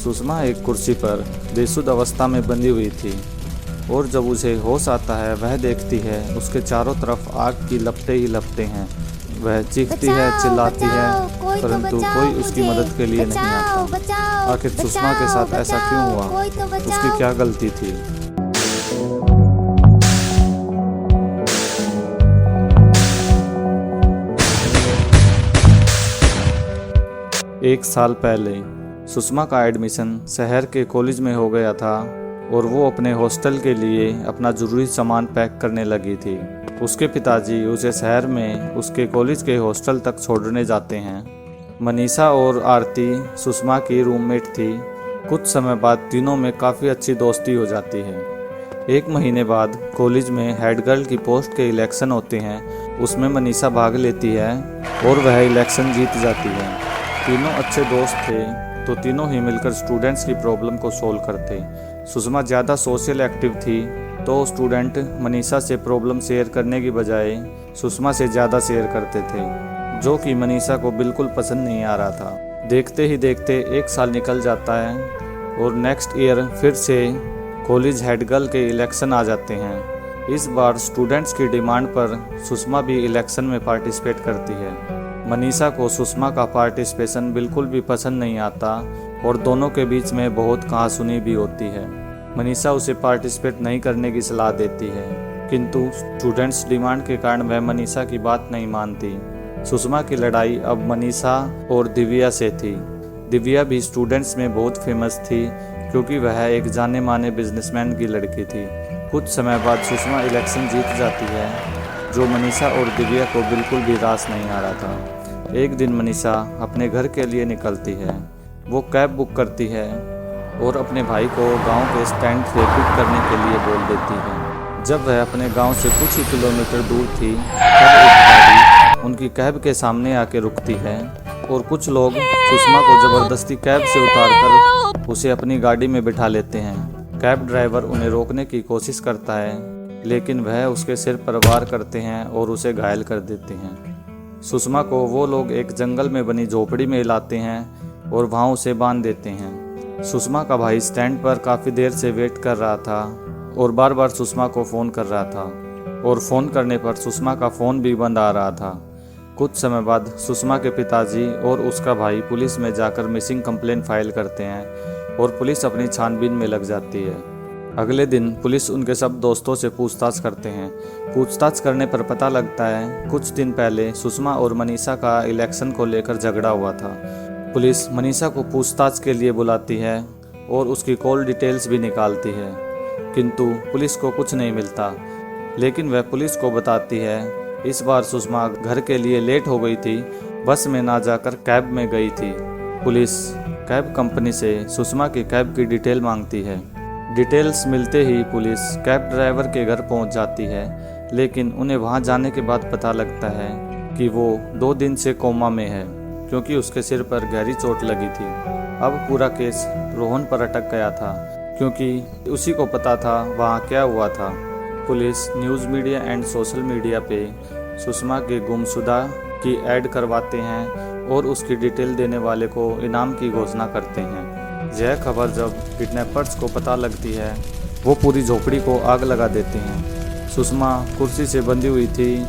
सुषमा एक कुर्सी पर बेसुध अवस्था में बंधी हुई थी और जब उसे होश आता है वह देखती है उसके चारों तरफ आग की लपटें ही लपटें हैं। वह चीखती है, चिल्लाती है, परंतु कोई उसकी मदद के लिए नहीं आता। आखिर सुषमा के साथ ऐसा क्यों हुआ? उसकी क्या गलती थी? एक साल पहले सुषमा का एडमिशन शहर के कॉलेज में हो गया था और वो अपने हॉस्टल के लिए अपना ज़रूरी सामान पैक करने लगी थी। उसके पिताजी उसे शहर में उसके कॉलेज के हॉस्टल तक छोड़ने जाते हैं। मनीषा और आरती सुषमा की रूममेट थी। कुछ समय बाद तीनों में काफ़ी अच्छी दोस्ती हो जाती है। एक महीने बाद कॉलेज में हेड गर्ल की पोस्ट के इलेक्शन होते हैं। उसमें मनीषा भाग लेती है और वह इलेक्शन जीत जाती है। तीनों अच्छे दोस्त थे तो तीनों ही मिलकर स्टूडेंट्स की प्रॉब्लम को सोल्व करते। सुषमा ज़्यादा सोशल एक्टिव थी तो स्टूडेंट मनीषा से प्रॉब्लम शेयर करने की बजाय सुषमा से ज़्यादा शेयर करते थे, जो कि मनीषा को बिल्कुल पसंद नहीं आ रहा था। देखते ही देखते एक साल निकल जाता है और नेक्स्ट ईयर फिर से कॉलेज हेड गर्ल के इलेक्शन आ जाते हैं। इस बार स्टूडेंट्स की डिमांड पर सुषमा भी इलेक्शन में पार्टिसिपेट करती है। मनीषा को सुषमा का पार्टिसिपेशन बिल्कुल भी पसंद नहीं आता और दोनों के बीच में बहुत कहासुनी भी होती है। मनीषा उसे पार्टिसिपेट नहीं करने की सलाह देती है, किंतु स्टूडेंट्स डिमांड के कारण वह मनीषा की बात नहीं मानती। सुषमा की लड़ाई अब मनीषा और दिव्या से थी। दिव्या भी स्टूडेंट्स में बहुत फेमस थी क्योंकि वह एक जाने माने बिजनेसमैन की लड़की थी। कुछ समय बाद सुषमा इलेक्शन जीत जाती है, जो मनीषा और दिव्या को बिल्कुल भी रास नहीं आ रहा था। एक दिन मनीषा अपने घर के लिए निकलती है। वो कैब बुक करती है और अपने भाई को गांव के स्टैंड से पिक करने के लिए बोल देती है। जब वह अपने गांव से कुछ ही किलोमीटर दूर थी तब एक गाड़ी उनकी कैब के सामने आके रुकती है और कुछ लोग सुषमा को ज़बरदस्ती कैब से उतारकर उसे अपनी गाड़ी में बिठा लेते हैं। कैब ड्राइवर उन्हें रोकने की कोशिश करता है, लेकिन वह उसके सिर पर वार करते हैं और उसे घायल कर देते हैं। सुषमा को वो लोग एक जंगल में बनी झोपड़ी में लाते हैं और वहाँ उसे बांध देते हैं। सुषमा का भाई स्टैंड पर काफ़ी देर से वेट कर रहा था और बार बार सुषमा को फ़ोन कर रहा था और फ़ोन करने पर सुषमा का फ़ोन भी बंद आ रहा था। कुछ समय बाद सुषमा के पिताजी और उसका भाई पुलिस में जाकर मिसिंग कंप्लेन फाइल करते हैं और पुलिस अपनी छानबीन में लग जाती है। अगले दिन पुलिस उनके सब दोस्तों से पूछताछ करते हैं। पूछताछ करने पर पता लगता है कुछ दिन पहले सुषमा और मनीषा का इलेक्शन को लेकर झगड़ा हुआ था। पुलिस मनीषा को पूछताछ के लिए बुलाती है और उसकी कॉल डिटेल्स भी निकालती है, किंतु पुलिस को कुछ नहीं मिलता। लेकिन वह पुलिस को बताती है इस बार सुषमा घर के लिए लेट हो गई थी, बस में ना जाकर कैब में गई थी। पुलिस कैब कंपनी से सुषमा की कैब की डिटेल मांगती है। डिटेल्स मिलते ही पुलिस कैब ड्राइवर के घर पहुंच जाती है, लेकिन उन्हें वहां जाने के बाद पता लगता है कि वो 2 दिन से कोमा में है क्योंकि उसके सिर पर गहरी चोट लगी थी। अब पूरा केस रोहन पर अटक गया था क्योंकि उसी को पता था वहां क्या हुआ था। Police news media and social media पे सुषमा के गुमशुदा की ऐड करवाते हैं और उसकी डिटेल देने वाले को इनाम की घोषणा करते हैं। यह खबर जब किडनैपर्स को पता लगती है वो पूरी झोपड़ी को आग लगा देते हैं। सुषमा कुर्सी से बंधी हुई थी।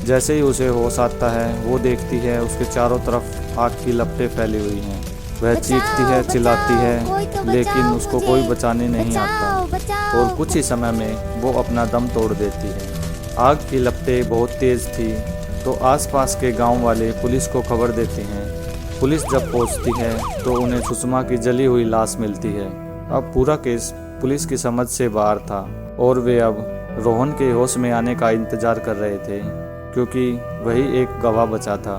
जैसे ही उसे होश आता है वो देखती है उसके चारों तरफ आग की लपटें फैली हुई हैं। वह चीखती है, चिल्लाती है, लेकिन उसको कोई बचाने नहीं आता और कुछ ही समय में वो अपना दम तोड़ देती है। आग की लपटें बहुत तेज़ थी तो आसपास के गांव वाले पुलिस को खबर देते हैं। पुलिस जब पहुंचती है तो उन्हें सुषमा की जली हुई लाश मिलती है। अब पूरा केस पुलिस की समझ से बाहर था और वे अब रोहन के होश में आने का इंतजार कर रहे थे क्योंकि वही एक गवाह बचा था।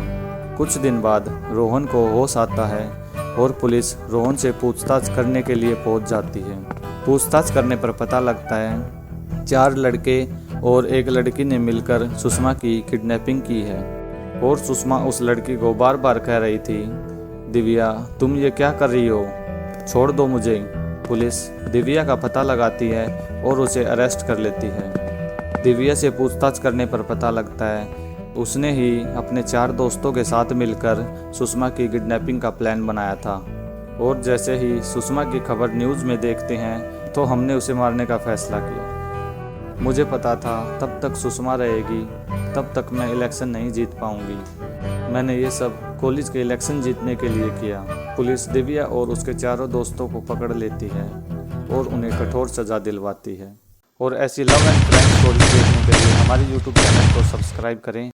कुछ दिन बाद रोहन को होश आता है और पुलिस रोहन से पूछताछ करने के लिए पहुंच जाती है। पूछताछ करने पर पता लगता है 4 लड़के और एक लड़की ने मिलकर सुषमा की किडनैपिंग की है और सुषमा उस लड़की को बार बार कह रही थी, दिव्या तुम ये क्या कर रही हो, छोड़ दो मुझे। पुलिस दिव्या का पता लगाती है और उसे अरेस्ट कर लेती है। दिव्या से पूछताछ करने पर पता लगता है उसने ही अपने 4 दोस्तों के साथ मिलकर सुषमा की किडनैपिंग का प्लान बनाया था। और जैसे ही सुषमा की खबर न्यूज़ में देखते हैं तो हमने उसे मारने का फैसला किया। मुझे पता था तब तक सुषमा रहेगी तब तक मैं इलेक्शन नहीं जीत पाऊंगी। मैंने ये सब कॉलेज के इलेक्शन जीतने के लिए किया। पुलिस दिव्या और उसके चारों दोस्तों को पकड़ लेती है और उन्हें कठोर सज़ा दिलवाती है। और ऐसी लव एंड क्राइम स्टोरी देखने के लिए हमारे YouTube चैनल को सब्सक्राइब करें